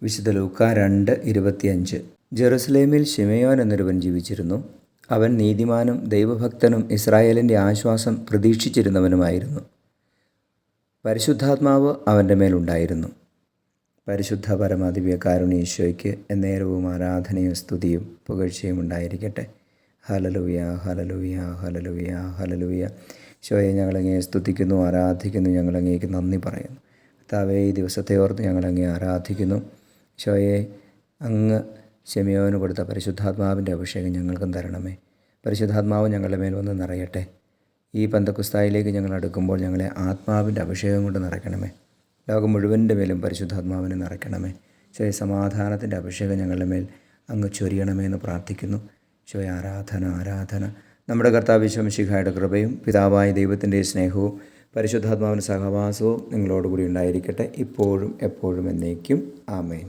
വിശുദ്ധ ലൂക്കാ 2:25. ജെറുസലേമിൽ ശിമെയോൻ എന്നൊരുവൻ ജീവിച്ചിരുന്നു. അവൻ നീതിമാനും ദൈവഭക്തനും ഇസ്രായേലിൻ്റെ ആശ്വാസം പ്രതീക്ഷിച്ചിരുന്നവനുമായിരുന്നു. പരിശുദ്ധാത്മാവ് അവൻ്റെ മേലുണ്ടായിരുന്നു. പരിശുദ്ധ പരമദിവ്യകാരുണ്യ ഈശോയ്ക്ക് എന്നേരവും ആരാധനയും സ്തുതിയും പുകഴ്ചയും ഉണ്ടായിരിക്കട്ടെ. Hallelujah, hallelujah, hallelujah, hallelujah. ഈശോയെ, ഞങ്ങളങ്ങയെ സ്തുതിക്കുന്നു, ആരാധിക്കുന്നു. ഞങ്ങളങ്ങേക്ക് നന്ദി പറയുന്നു. കർത്താവേ, ഈ ദിവസത്തെ ഓർത്ത് ഞങ്ങളങ്ങയെ ആരാധിക്കുന്നു. ഈശോയെ, അങ്ങ് ശിമെയോന് കൊടുത്ത പരിശുദ്ധാത്മാവിൻ്റെ അഭിഷേകം ഞങ്ങൾക്കും തരണമേ. പരിശുദ്ധാത്മാവ് ഞങ്ങളുടെ മേൽ വന്ന് നിറയട്ടെ. ഈ പെന്തക്കുസ്തായിലേക്ക് ഞങ്ങൾ അടുക്കുമ്പോൾ ഞങ്ങളെ ആത്മാവിൻ്റെ അഭിഷേകം കൊണ്ട് നിറയ്ക്കണമേ. ലോകം മുഴുവൻ്റെ മേലും പരിശുദ്ധാത്മാവിനെ നിറയ്ക്കണമേ. ഈശോയെ, സമാധാനത്തിൻ്റെ അഭിഷേകം ഞങ്ങളുടെ മേൽ അങ്ങ് ചൊരിയണമേ എന്ന് പ്രാർത്ഥിക്കുന്നു. ഈശോയെ, ആരാധന, ആരാധന. നമ്മുടെ കർത്താവ് ഈശോ മിശിഹായുടെ കൃപയും പിതാവായ ദൈവത്തിൻ്റെ സ്നേഹവും പരിശുദ്ധാത്മാവിൻ്റെ സഹവാസവും നിങ്ങളോടുകൂടി ഉണ്ടായിരിക്കട്ടെ, ഇപ്പോഴും എപ്പോഴും എന്നേക്കും. ആമേൻ.